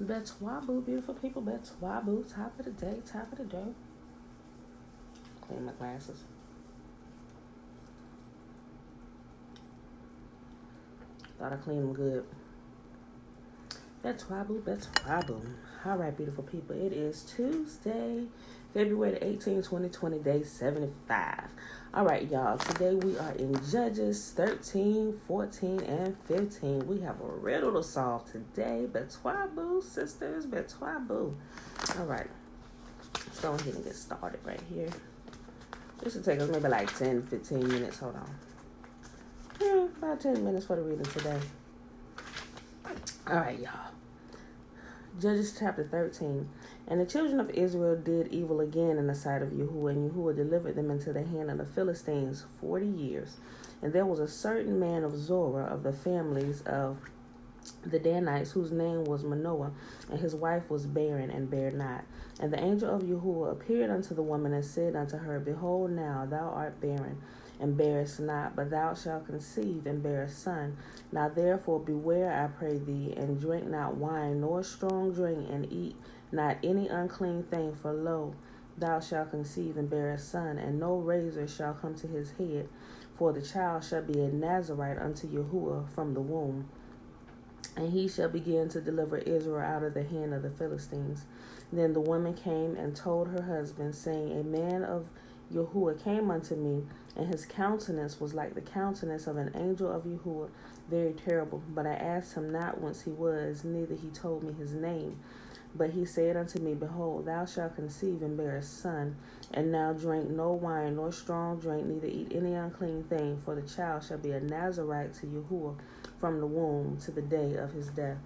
Betois, boo, beautiful people. Betois, boo. Top of the day, top of the day. Clean my glasses. Thought I cleaned them good. Betois, boo, Betois, boo. All right, beautiful people. It is Tuesday, February the 18th, 2020, day 75. All right, y'all. Today we are in Judges 13, 14, and 15. We have a riddle to solve today. Betois, boo, sisters. Betois, boo. All right. Let's go ahead and get started right here. This should take us maybe like 10, 15 minutes. Hold on. Yeah, about 10 minutes for the reading today. All right, y'all. Judges chapter 13. And the children of Israel did evil again in the sight of Yahuwah, and Yahuwah delivered them into the hand of the Philistines 40 years. And there was a certain man of Zorah of the families of the Danites, whose name was Manoah, and his wife was barren and bare not. And the angel of Yahuwah appeared unto the woman and said unto her, Behold, now thou art barren, and bearest not, but thou shalt conceive and bear a son. Now therefore beware, I pray thee, and drink not wine nor strong drink, and eat not any unclean thing, for lo, thou shalt conceive and bear a son, and no razor shall come to his head, for the child shall be a Nazarite unto Yahuwah from the womb. And he shall begin to deliver Israel out of the hand of the Philistines. Then the woman came and told her husband, saying, A man of Yahuwah came unto me, and his countenance was like the countenance of an angel of Yahuwah, very terrible. But I asked him not whence he was, neither he told me his name. But he said unto me, Behold, thou shalt conceive and bear a son, and now drink no wine nor strong drink, neither eat any unclean thing, for the child shall be a Nazarite to Yahuwah from the womb to the day of his death.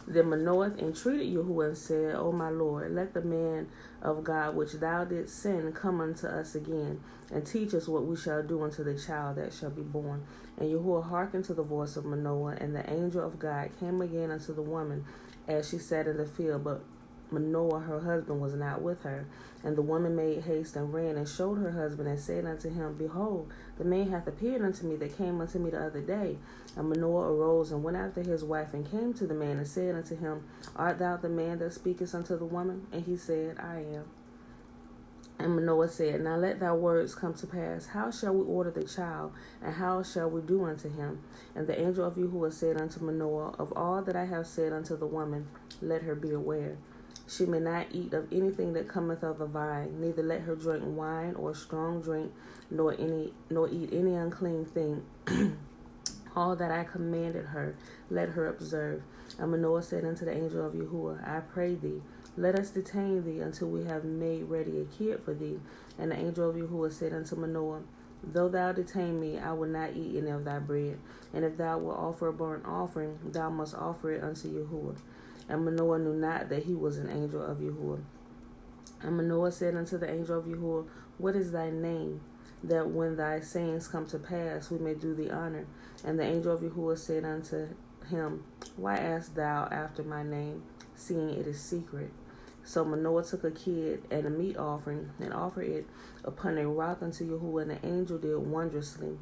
Then Manoah entreated Yahuwah and said, O my Lord, let the man of God which thou didst send come unto us again, and teach us what we shall do unto the child that shall be born. And Yahuwah hearkened to the voice of Manoah, and the angel of God came again unto the woman as she sat in the field, but Manoah her husband was not with her. And the woman made haste and ran and showed her husband and said unto him, Behold, the man hath appeared unto me that came unto me the other day. And Manoah arose and went after his wife and came to the man and said unto him, Art thou the man that speakest unto the woman? And he said, I am. And Manoah said, Now let thy words come to pass. How shall we order the child, and how shall we do unto him? And the angel of Yahuwah said unto Manoah, Of all that I have said unto the woman, let her be aware. She may not eat of anything that cometh of the vine, neither let her drink wine or strong drink, nor eat any unclean thing. All that I commanded her, let her observe. And Manoah said unto the angel of Yahuwah, I pray thee, let us detain thee until we have made ready a kid for thee. And the angel of Yahuwah said unto Manoah, Though thou detain me, I will not eat any of thy bread. And if thou wilt offer a burnt offering, thou must offer it unto Yahuwah. And Manoah knew not that he was an angel of Yahuwah. And Manoah said unto the angel of Yahuwah, What is thy name? That when thy sayings come to pass, we may do thee honor. And the angel of Yahuwah said unto him, Why askest thou after my name, seeing it is secret? So Manoah took a kid and a meat offering, and offered it upon a rock unto Yahuwah, and the angel did wondrously.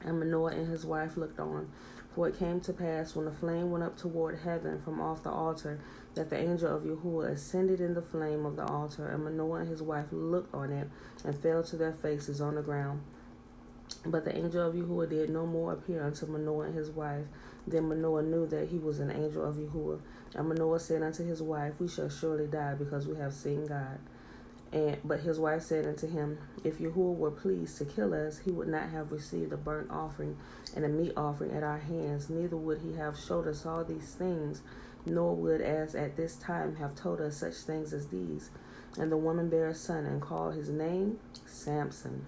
And Manoah and his wife looked on. For it came to pass, when the flame went up toward heaven from off the altar, that the angel of Yahuwah ascended in the flame of the altar, and Manoah and his wife looked on it, and fell to their faces on the ground. But the angel of Yahuwah did no more appear unto Manoah and his wife. Then Manoah knew that he was an angel of Yahuwah. And Manoah said unto his wife, We shall surely die, because we have seen God. But his wife said unto him, If Yahuwah were pleased to kill us, he would not have received a burnt offering and a meat offering at our hands, neither would he have showed us all these things, nor would as at this time have told us such things as these. And the woman bare a son, and called his name Samson.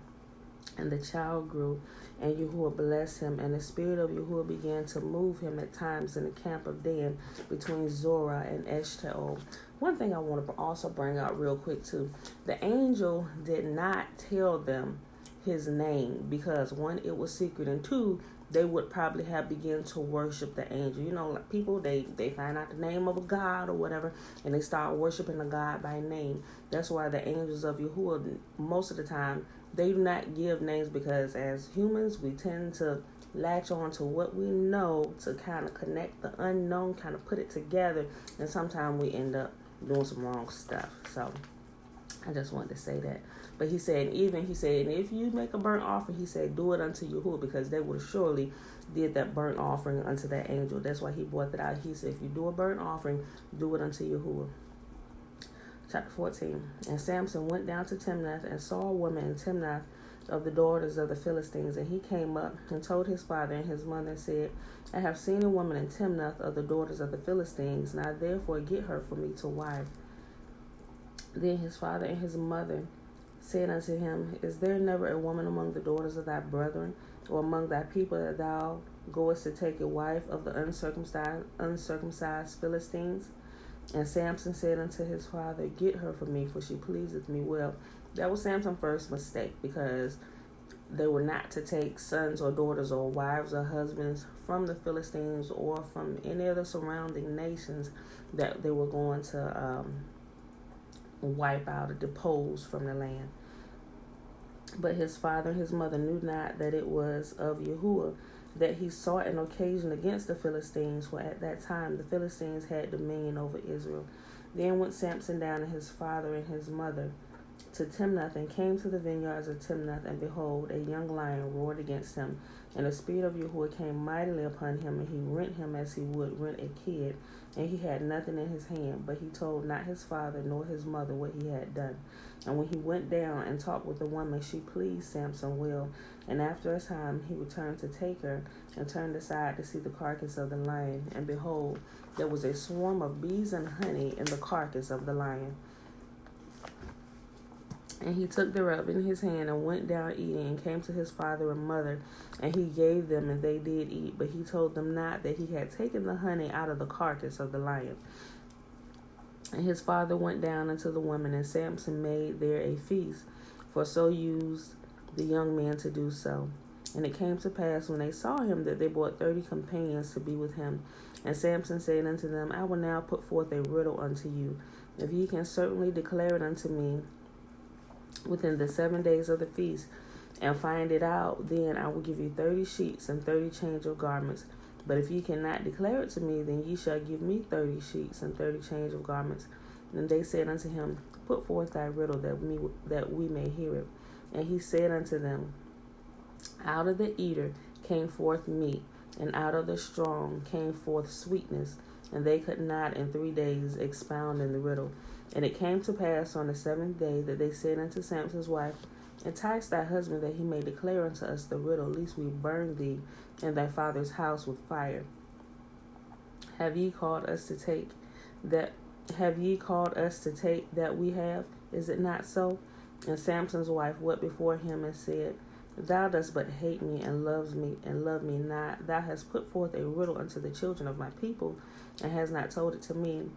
And the child grew, and Yahuwah blessed him, and the spirit of Yahuwah began to move him at times in the camp of Dan, between Zorah and Eshtaol. One thing I want to also bring out real quick too, the angel did not tell them his name, because one, it was secret, and two, they would probably have begun to worship the angel. You know, like people, they find out the name of a god or whatever, and they start worshiping the god by name. That's why the angels of Yahuwah, most of the time, they do not give names, because as humans, we tend to latch on to what we know to kind of connect the unknown, kind of put it together, and sometimes we end up doing some wrong stuff. So I just wanted to say that. But he said, and if you make a burnt offering, he said, do it unto Yahuwah, because they would have surely did that burnt offering unto that angel. That's why he brought that out. He said, if you do a burnt offering, do it unto Yahuwah. Chapter 14. And Samson went down to Timnath and saw a woman in Timnath of the daughters of the Philistines. And he came up and told his father and his mother and said, I have seen a woman in Timnath of the daughters of the Philistines. Now therefore get her for me to wife. Then his father and his mother said unto him, Is there never a woman among the daughters of thy brethren, or among thy people, that thou goest to take a wife of the uncircumcised Philistines? And Samson said unto his father, Get her for me, for she pleaseth me well. That was Samson's first mistake, because they were not to take sons or daughters or wives or husbands from the Philistines or from any of the surrounding nations that they were going to wipe out or depose from the land. But his father and his mother knew not that it was of Yahuwah that he sought an occasion against the Philistines, for at that time the Philistines had dominion over Israel. Then went Samson down and his father and his mother to Timnath, and came to the vineyards of Timnath, and behold, a young lion roared against him. And the Spirit of Yahuwah came mightily upon him, and he rent him as he would rent a kid, and he had nothing in his hand. But he told not his father nor his mother what he had done. And when he went down and talked with the woman, she pleased Samson well. And after a time he returned to take her, and turned aside to see the carcass of the lion. And behold, there was a swarm of bees and honey in the carcass of the lion. And he took thereof in his hand, and went down eating, and came to his father and mother, and he gave them, and they did eat. But he told them not that he had taken the honey out of the carcass of the lion. And his father went down unto the woman, and Samson made there a feast, for so used the young man to do so. And it came to pass, when they saw him, that they brought 30 companions to be with him. And Samson said unto them, I will now put forth a riddle unto you. If ye can certainly declare it unto me within the 7 days of the feast, and find it out, then I will give you 30 sheets and 30 change of garments. But if ye cannot declare it to me, then ye shall give me 30 sheets and 30 change of garments. And they said unto him, Put forth thy riddle, that we may hear it. And he said unto them, Out of the eater came forth meat, and out of the strong came forth sweetness. And they could not in 3 days expound in the riddle. And it came to pass on the 7th day that they said unto Samson's wife, Entice thy husband, that he may declare unto us the riddle, lest we burn thee and thy father's house with fire. Have ye called us to take that we have? Is it not so? And Samson's wife wept before him and said, Thou dost but hate me and love me not. Thou hast put forth a riddle unto the children of my people, and hast not told it to me.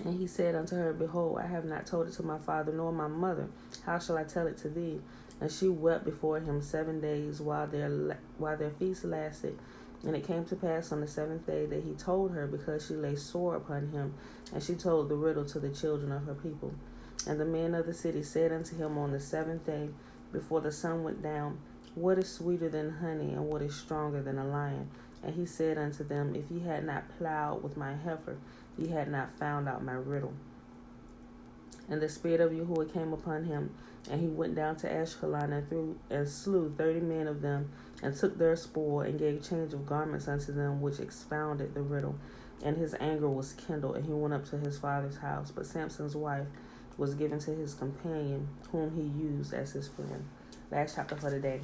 And he said unto her, Behold, I have not told it to my father nor my mother. How shall I tell it to thee? And she wept before him 7 days while their feast lasted. And it came to pass on the 7th day that he told her, because she lay sore upon him. And she told the riddle to the children of her people. And the men of the city said unto him on the 7th day, before the sun went down, What is sweeter than honey, and what is stronger than a lion? And he said unto them, If ye had not plowed with my heifer, ye had not found out my riddle. And the Spirit of Yahuwah came upon him, and he went down to Ashkelon, and slew 30 men of them, and took their spoil, and gave change of garments unto them, which expounded the riddle. And his anger was kindled, and he went up to his father's house. But Samson's wife was given to his companion, whom he used as his friend. Last chapter for the day.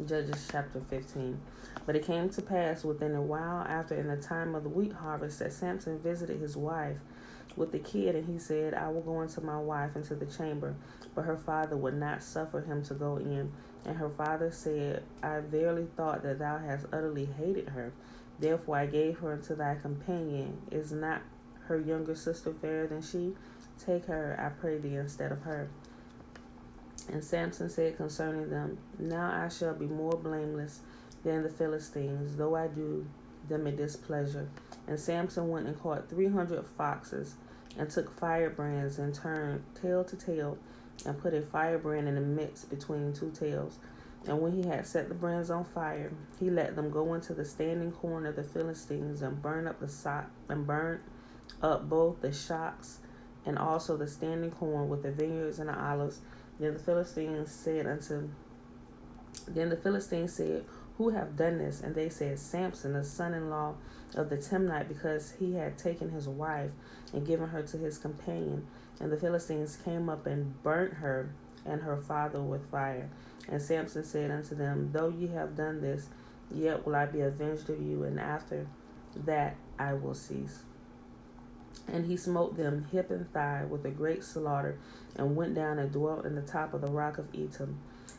Judges chapter 15. But it came to pass within a while after, in the time of the wheat harvest, that Samson visited his wife with the kid, and he said, I will go into my wife into the chamber. But her father would not suffer him to go in. And her father said, I verily thought that thou hast utterly hated her. Therefore I gave her unto thy companion. Is not her younger sister fairer than she? Take her, I pray thee, instead of her. And Samson said concerning them, Now I shall be more blameless than the Philistines, though I do them a displeasure. And Samson went and caught 300 foxes, and took firebrands, and turned tail to tail, and put a firebrand in the midst between two tails. And when he had set the brands on fire, he let them go into the standing corn of the Philistines and burn up both the shocks and also the standing corn with the vineyards and the olives. Then the Philistines said, "Who have done this?" And they said, "Samson, the son-in-law of the Timnite, because he had taken his wife and given her to his companion." And the Philistines came up and burnt her and her father with fire. And Samson said unto them, "Though ye have done this, yet will I be avenged of you, and after that I will cease." And he smote them hip and thigh with a great slaughter, and went down and dwelt in the top of the rock of Etam.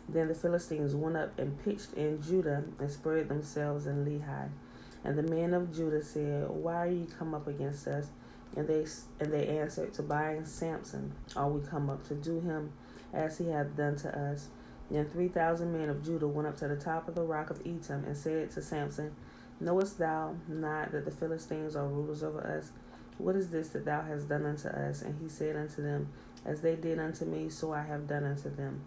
Then the Philistines went up and pitched in Judah, and spread themselves in Lehi. And the men of Judah said, "Why are ye come up against us?" And they answered, "Tobiah and Samson are we come up to do him as he hath done to us." Then 3,000 men of Judah went up to the top of the rock of Etam, and said to Samson, "Knowest thou not that the Philistines are rulers over us? What is this that thou hast done unto us?" And he said unto them, "As they did unto me, so I have done unto them."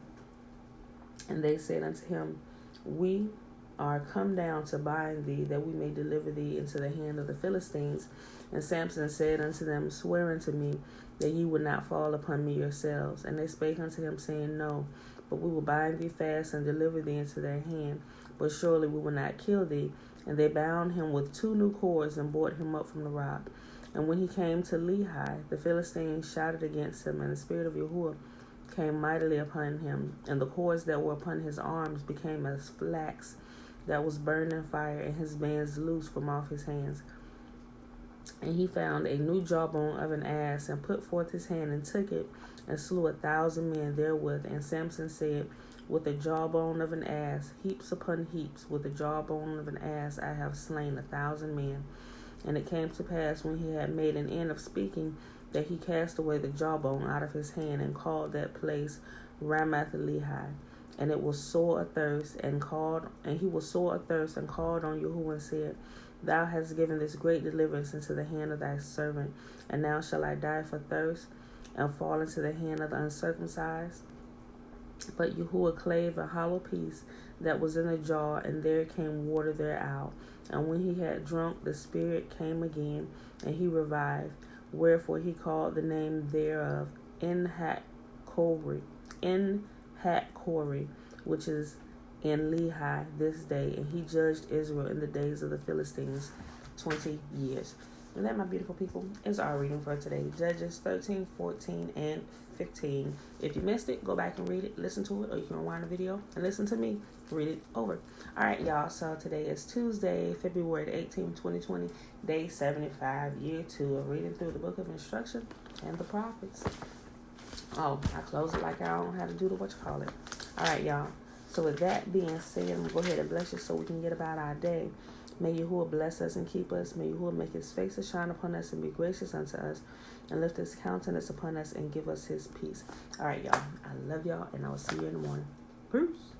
And they said unto him, "We are come down to bind thee, that we may deliver thee into the hand of the Philistines." And Samson said unto them, "Swear unto me that ye will not fall upon me yourselves." And they spake unto him, saying, "No, but we will bind thee fast and deliver thee into their hand. But surely we will not kill thee." And they bound him with 2 new cords and brought him up from the rock. And when he came to Lehi, the Philistines shouted against him, and the spirit of Yahuwah came mightily upon him, and the cords that were upon his arms became as flax that was burned in fire, and his bands loosed from off his hands. And he found a new jawbone of an ass, and put forth his hand and took it, and slew 1,000 men therewith. And Samson said, "With the jawbone of an ass, heaps upon heaps, with the jawbone of an ass, I have slain 1,000 men." And it came to pass, when he had made an end of speaking, that he cast away the jawbone out of his hand, and called that place Ramath Lehi. And it was sore athirst, and he was sore athirst, and called on Yahuwah, and said, "Thou hast given this great deliverance into the hand of thy servant, and now shall I die for thirst, and fall into the hand of the uncircumcised?" But Yahuwah clave a hollow piece that was in the jar, and there came water thereout. And when he had drunk, the spirit came again, and he revived. Wherefore he called the name thereof En-Hakkori, which is in Lehi this day. And he judged Israel in the days of the Philistines 20 years. And that, my beautiful people, is our reading for today. Judges 13, 14, and 15. If you missed it, go back and read it, listen to it, or you can rewind the video and listen to me read it over. All right, y'all. So today is Tuesday, February 18th, 2020, day 75, year 2 of reading through the book of instruction and the prophets. Oh, I close it like I don't know how to do the what you call it. All right, y'all. So with that being said, I'm going to go ahead and bless you so we can get about our day. May Yahuwah bless us and keep us. May Yahuwah make his face to shine upon us and be gracious unto us, and lift his countenance upon us and give us his peace. All right, y'all. I love y'all, and I will see you in the morning. Peace.